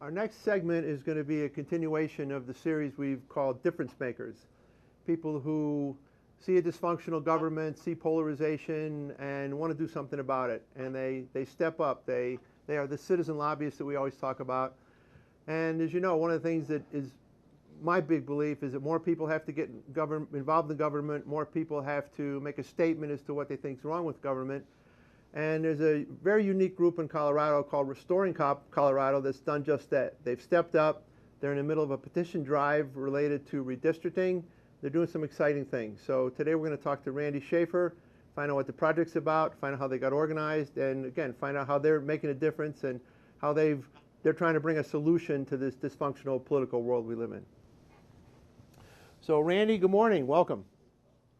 Our next segment is going to be a continuation of the series we've called Difference Makers. People who see a dysfunctional government, see polarization, and want to do something about it. And they step up. They are the citizen lobbyists that we always talk about. And as you know, one of the things that is my big belief is that more people have to get involved in government, more people have to make a statement as to what they think is wrong with government. And there's a very unique group in Colorado called Restoring Colorado that's done just that. They've stepped up. They're in the middle of a petition drive related to redistricting. They're doing some exciting things. So today we're going to talk to Randy Schafer, find out what the project's about, find out how they got organized, and again, find out how they're making a difference and how they're trying to bring a solution to this dysfunctional political world we live in. So Randy, good morning. Welcome.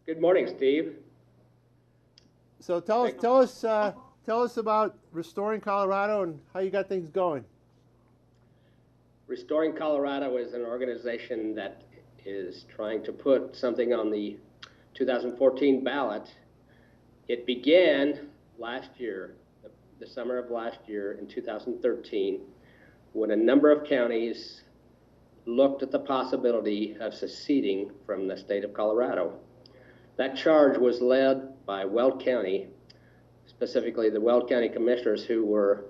Good morning, Steve. So tell us about Restoring Colorado and how you got things going. Restoring Colorado is an organization that is trying to put something on the 2014 ballot. It began last year, the summer of last year in 2013, when a number of counties looked at the possibility of seceding from the state of Colorado. That charge was led by Weld County, specifically the Weld County commissioners, who were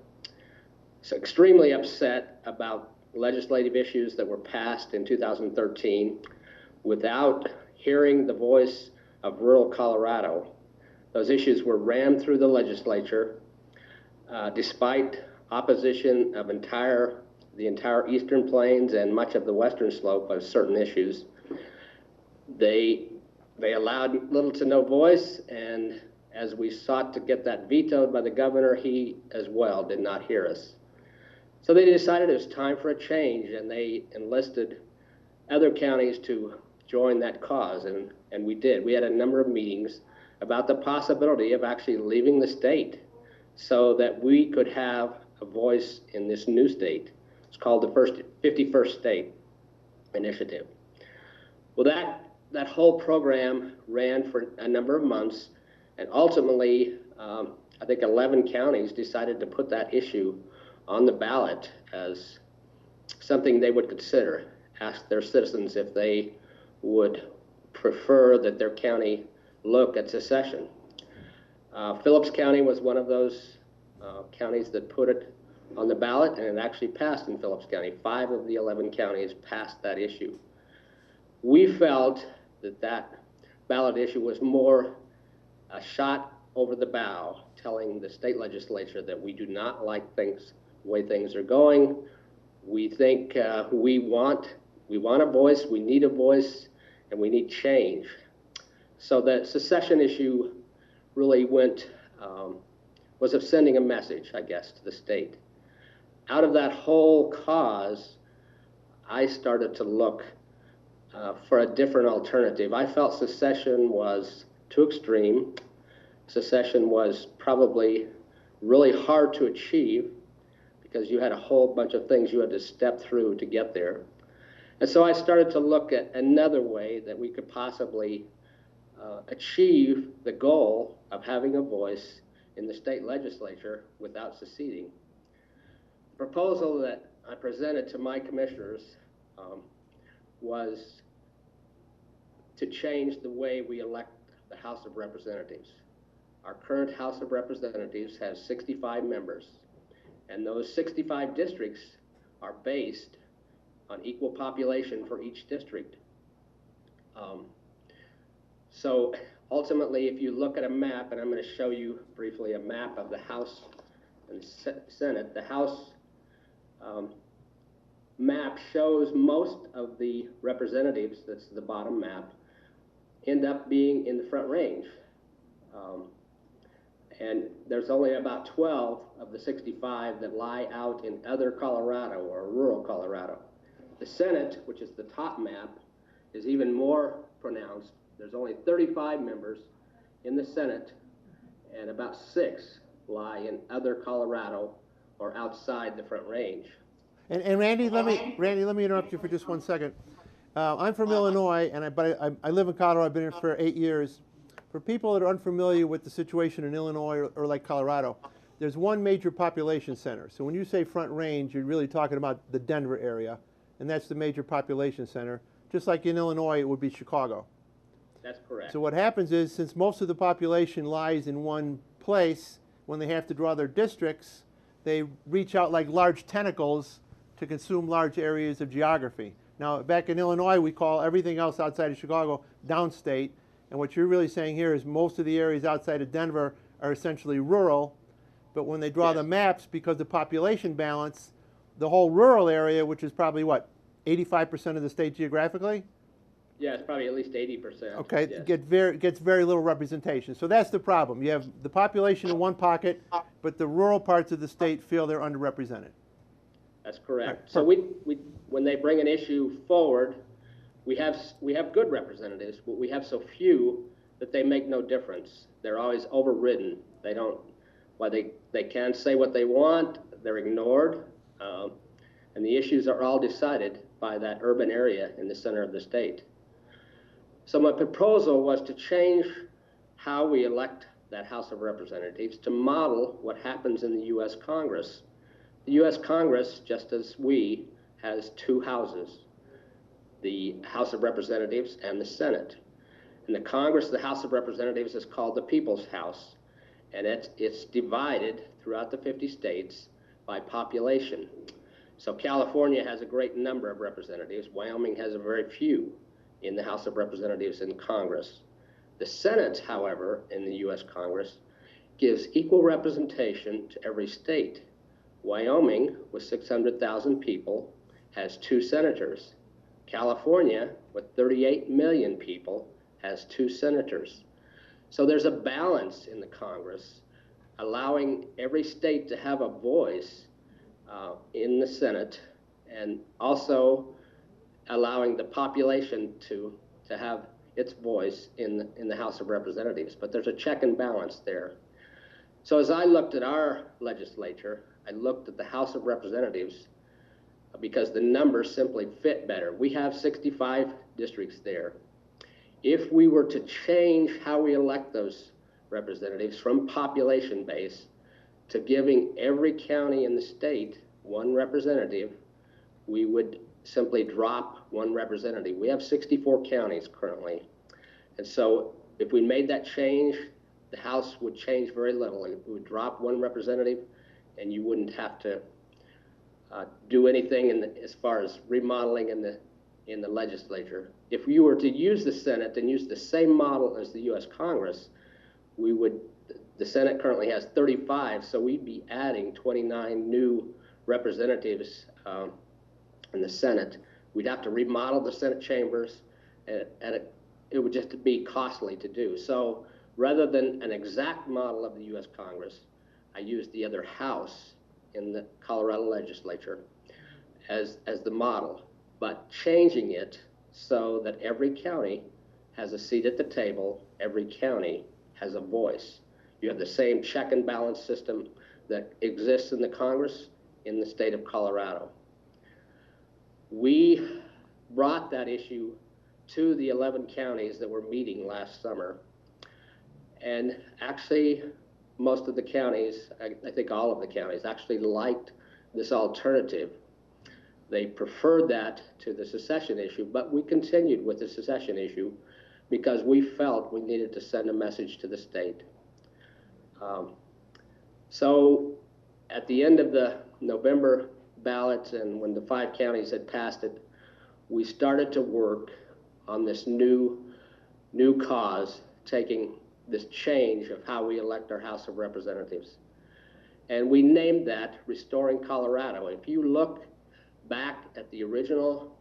extremely upset about legislative issues that were passed in 2013 without hearing the voice of rural Colorado. Those issues were rammed through the legislature despite opposition of the entire Eastern Plains and much of the Western Slope of certain issues. They allowed little to no voice, and as we sought to get that vetoed by the governor, he as well did not hear us. So they decided it was time for a change, and they enlisted other counties to join that cause, and we did. We had a number of meetings about the possibility of actually leaving the state so that we could have a voice in this new state. It's called the 51st State Initiative. Well, that whole program ran for a number of months, and ultimately, I think 11 counties decided to put that issue on the ballot as something they would consider, ask their citizens if they would prefer that their county look at secession. Phillips County was one of those counties that put it on the ballot, and it actually passed in Phillips County. 5 of the 11 counties passed that issue. We felt that ballot issue was more a shot over the bow, telling the state legislature that we do not like the way things are going. We think we want a voice, we need a voice, and we need change. So the secession issue really was of sending a message, I guess, to the state. Out of that whole cause, I started to look for a different alternative. I felt secession was too extreme. Secession was probably really hard to achieve because you had a whole bunch of things you had to step through to get there. And so I started to look at another way that we could possibly achieve the goal of having a voice in the state legislature without seceding. The proposal that I presented to my commissioners was to change the way we elect the House of Representatives. Our current House of Representatives has 65 members, and those 65 districts are based on equal population for each district. So ultimately, if you look at a map, and I'm going to show you briefly a map of the House and Senate, the House map shows most of the representatives, that's the bottom map, end up being in the Front Range. And there's only about 12 of the 65 that lie out in other Colorado or rural Colorado. The Senate, which is the top map, is even more pronounced. There's only 35 members in the Senate, and about 6 lie in other Colorado or outside the Front Range. And Randy, let me interrupt you for just one second. I'm from Illinois, but I live in Colorado. I've been here for 8 years. For people that are unfamiliar with the situation in Illinois or like Colorado, there's one major population center. So when you say Front Range, you're really talking about the Denver area, and that's the major population center. Just like in Illinois, it would be Chicago. That's correct. So what happens is, since most of the population lies in one place, when they have to draw their districts, they reach out like large tentacles to consume large areas of geography. Now, back in Illinois, we call everything else outside of Chicago downstate, and what you're really saying here is most of the areas outside of Denver are essentially rural, but when they draw Yes. the maps, because of population balance, the whole rural area, which is probably what, 85% of the state geographically? Yeah, it's probably at least 80%. Okay, yes. gets very little representation. So that's the problem. You have the population in one pocket, but the rural parts of the state feel they're underrepresented. That's correct. Right. So when they bring an issue forward, we have good representatives, but we have so few that they make no difference. They're always overridden. They don't, while they can say what they want, they're ignored, and the issues are all decided by that urban area in the center of the state. So my proposal was to change how we elect that House of Representatives to model what happens in the U.S. Congress. The U.S. Congress, just as we, has two houses, the House of Representatives and the Senate. In the Congress, the House of Representatives is called the People's House, and it's divided throughout the 50 states by population. So California has a great number of representatives. Wyoming has a very few in the House of Representatives in Congress. The Senate, however, in the U.S. Congress, gives equal representation to every state. Wyoming, with 600,000 people, has 2 senators. California, with 38 million people, has 2 senators. So there's a balance in the Congress, allowing every state to have a voice in the Senate, and also allowing the population to have its voice in the House of Representatives. But there's a check and balance there. So as I looked at our legislature, I looked at the House of Representatives because the numbers simply fit better. We have 65 districts there. If we were to change how we elect those representatives from population base to giving every county in the state one representative, we would simply drop one representative. We have 64 counties currently. And so if we made that change, the House would change very little. It would drop one representative, and you wouldn't have to do anything as far as remodeling in the legislature. If you were to use the Senate and use the same model as the U.S. Congress, the Senate currently has 35, so we'd be adding 29 new representatives in the Senate. We'd have to remodel the Senate chambers, and it would just be costly to do. So rather than an exact model of the U.S. Congress, I used the other house in the Colorado legislature as the model, but changing it so that every county has a seat at the table, every county has a voice. You have the same check and balance system that exists in the Congress in the state of Colorado. We brought that issue to the 11 counties that were meeting last summer, and actually most of the counties, I think all of the counties, actually liked this alternative. They preferred that to the secession issue, but we continued with the secession issue because we felt we needed to send a message to the state. So at the end of the November ballot, and when the 5 counties had passed it, we started to work on this new cause, taking this change of how we elect our House of Representatives. And we named that Restoring Colorado. If you look back at the original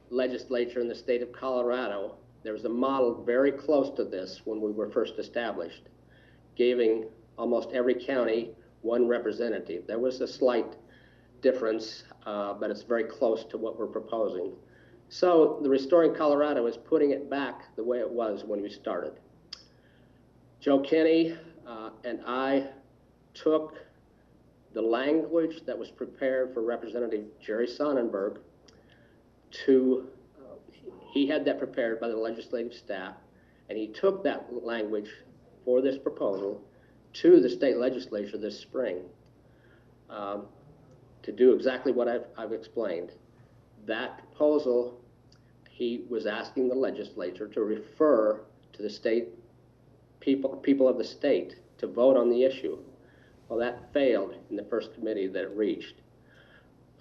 legislature in the state of Colorado, there was a model very close to this when we were first established, giving almost every county one representative. There was a slight difference, but it's very close to what we're proposing. So the Restoring Colorado is putting it back the way it was when we started. Joe Kinney and I took the language that was prepared for Representative Jerry Sonnenberg he had that prepared by the legislative staff, and he took that language for this proposal to the state legislature this spring to do exactly what I've explained. That proposal, he was asking the legislature to refer to the state people of the state to vote on the issue. Well, that failed in the first committee that it reached.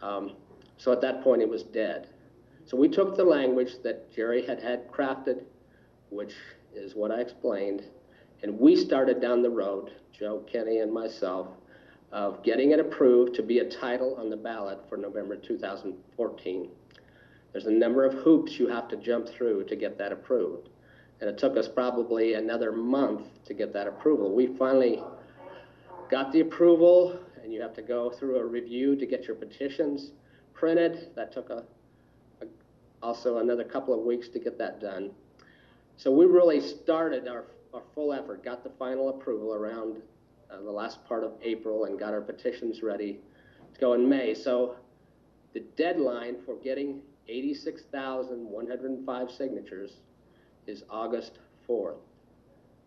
So at that point, it was dead. So we took the language that Jerry had crafted, which is what I explained, and we started down the road, Joe, Kenny, and myself, of getting it approved to be a title on the ballot for November 2014. There's a number of hoops you have to jump through to get that approved. And it took us probably another month to get that approval. We finally got the approval, and you have to go through a review to get your petitions printed. That took also another couple of weeks to get that done. So we really started our full effort, got the final approval around the last part of April, and got our petitions ready to go in May. So the deadline for getting 86,105 signatures is August 4th.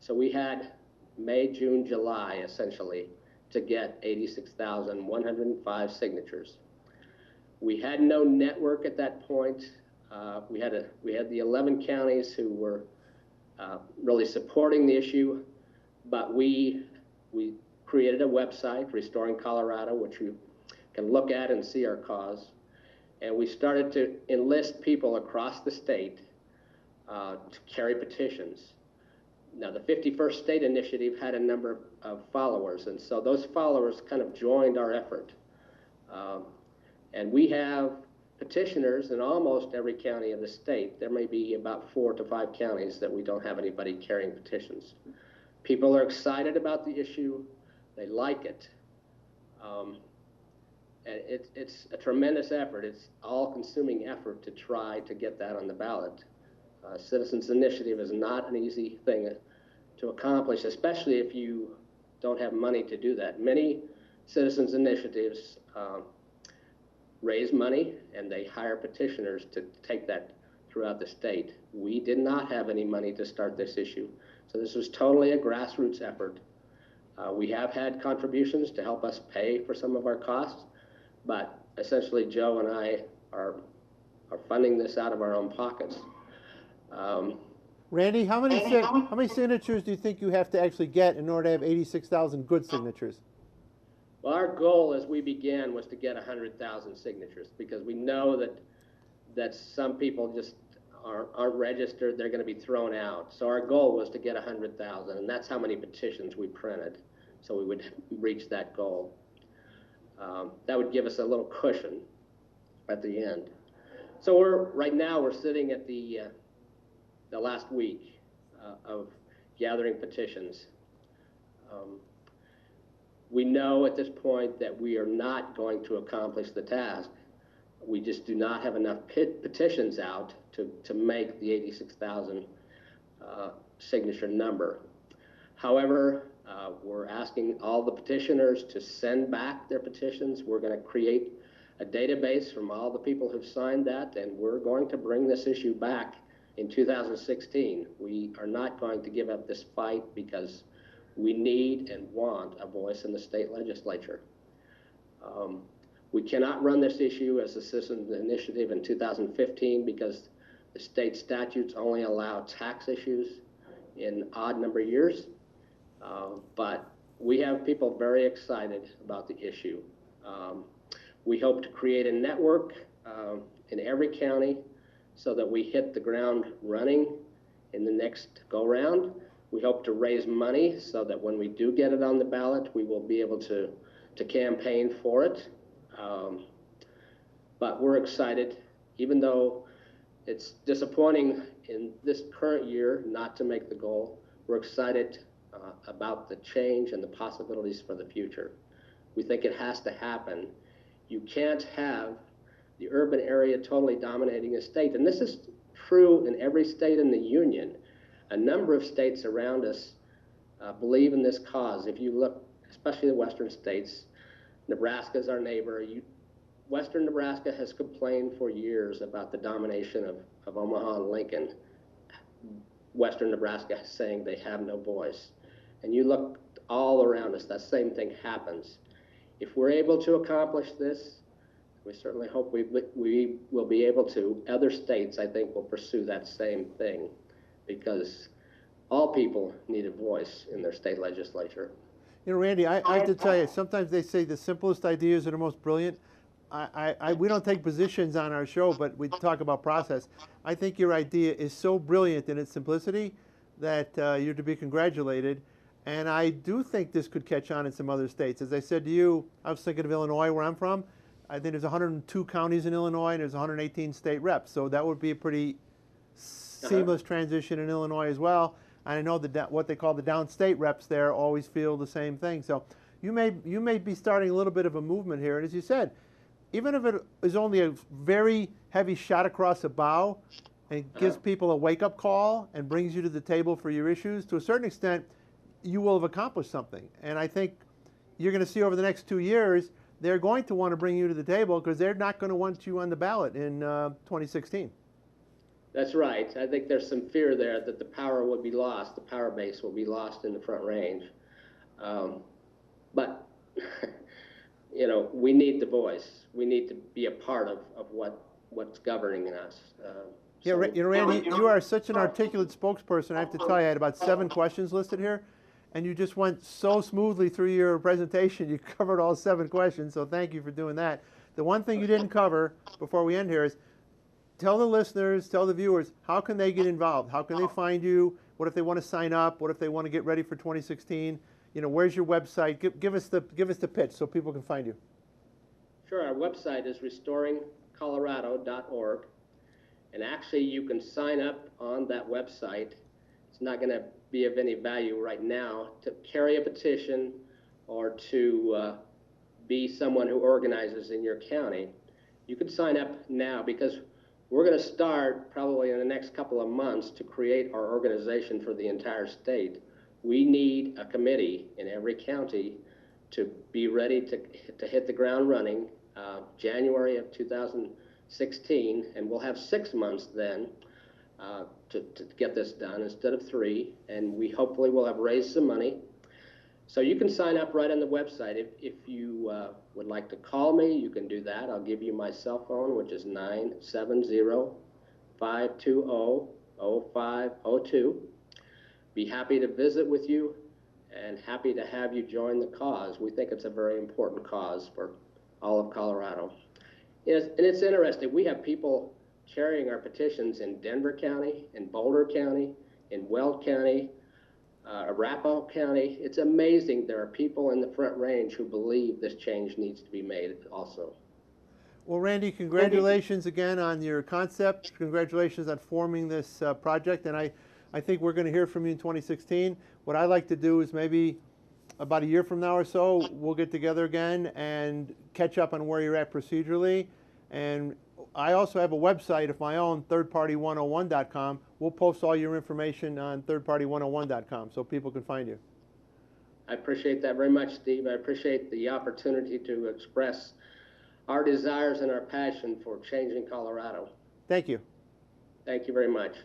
So we had May, June, July, essentially, to get 86,105 signatures. We had no network at that point. We had the 11 counties who were really supporting the issue, but we created a website, Restoring Colorado, which you can look at and see our cause. And we started to enlist people across the state to carry petitions. Now, the 51st State Initiative had a number of followers, and so those followers kind of joined our effort. And we have petitioners in almost every county of the state. There may be about 4 to 5 counties that we don't have anybody carrying petitions. People are excited about the issue. They like it. And it's a tremendous effort. It's all-consuming effort to try to get that on the ballot. Citizens Initiative is not an easy thing to accomplish, especially if you don't have money to do that. Many citizens initiatives raise money and they hire petitioners to take that throughout the state. We did not have any money to start this issue, so this was totally a grassroots effort. We have had contributions to help us pay for some of our costs, but essentially Joe and I are funding this out of our own pockets. Randy, how many signatures do you think you have to actually get in order to have 86,000 good signatures? Well, our goal as we began was to get 100,000 signatures, because we know that some people just aren't registered. They're going to be thrown out. So our goal was to get 100,000, and that's how many petitions we printed, so we would reach that goal. That would give us a little cushion at the end. So right now we're sitting at the last week of gathering petitions. We know at this point that we are not going to accomplish the task. We just do not have enough petitions out to make the 86,000 signature number. However, we're asking all the petitioners to send back their petitions. We're going to create a database from all the people who've signed that, and we're going to bring this issue back in 2016. We are not going to give up this fight because we need and want a voice in the state legislature. We cannot run this issue as a citizens initiative in 2015 because the state statutes only allow tax issues in odd number years. But we have people very excited about the issue. We hope to create a network in every county so that we hit the ground running in the next go-round. We hope to raise money so that when we do get it on the ballot, we will be able to campaign for it. But we're excited, even though it's disappointing in this current year not to make the goal. We're excited about the change and the possibilities for the future. We think it has to happen. You can't have the urban area totally dominating a state, and this is true in every state in the Union. A number of states around us believe in this cause. If you look, especially the western states, Nebraska is our neighbor. Western Nebraska has complained for years about the domination of Omaha and Lincoln. Western Nebraska is saying they have no voice. And you look all around us, that same thing happens. If we're able to accomplish this, we certainly hope we will be able to. Other states, I think, will pursue that same thing, because all people need a voice in their state legislature. You know, Randy, I have to tell you, sometimes they say the simplest ideas are the most brilliant. We don't take positions on our show, but we talk about process. I think your idea is so brilliant in its simplicity that you're to be congratulated. And I do think this could catch on in some other states. As I said to you, I was thinking of Illinois, where I'm from. I think there's 102 counties in Illinois, and there's 118 state reps. So that would be a pretty seamless transition in Illinois as well. And I know that what they call the downstate reps there always feel the same thing. So you may be starting a little bit of a movement here. And as you said, even if it is only a very heavy shot across the bow and gives people a wake-up call and brings you to the table for your issues, to a certain extent, you will have accomplished something. And I think you're going to see over the next 2 years, they're going to want to bring you to the table because they're not going to want you on the ballot in 2016. That's right. I think there's some fear there that the power would be lost, the power base will be lost in the Front Range. But, you know, we need the voice. We need to be a part of what's governing us. Yeah, you know, Randy, you are such an articulate spokesperson. I have to tell you, I had about 7 questions listed here, and you just went so smoothly through your presentation. You covered all 7 questions, so thank you for doing that. The one thing you didn't cover before we end here is tell the listeners, tell the viewers, how can they get involved? How can they find you? What if they want to sign up? What if they want to get ready for 2016? You know, where's your website? Give us the pitch so people can find you. Sure. Our website is restoringcolorado.org. And actually, you can sign up on that website. It's not going to be of any value right now to carry a petition or to be someone who organizes in your county. You can sign up now because we're going to start probably in the next couple of months to create our organization for the entire state. We need a committee in every county to be ready to hit the ground running January of 2016, and we'll have 6 months then to get this done instead of 3, and we hopefully will have raised some money. So you can sign up right on the website. If you would like to call me, you can do that. I'll give you my cell phone, which is 970-520-0502. Be happy to visit with you and happy to have you join the cause. We think it's a very important cause for all of Colorado. And it's interesting. We have people carrying our petitions in Denver County, in Boulder County, in Weld County, Arapahoe County. It's amazing. There are people in the Front Range who believe this change needs to be made also. Well, Randy, congratulations again on your concept. Congratulations on forming this project. And I think we're going to hear from you in 2016. What I like to do is maybe about a year from now or so, we'll get together again and catch up on where you're at procedurally. And I also have a website of my own, thirdparty101.com. We'll post all your information on thirdparty101.com so people can find you. I appreciate that very much, Steve. I appreciate the opportunity to express our desires and our passion for changing Colorado. Thank you. Thank you very much.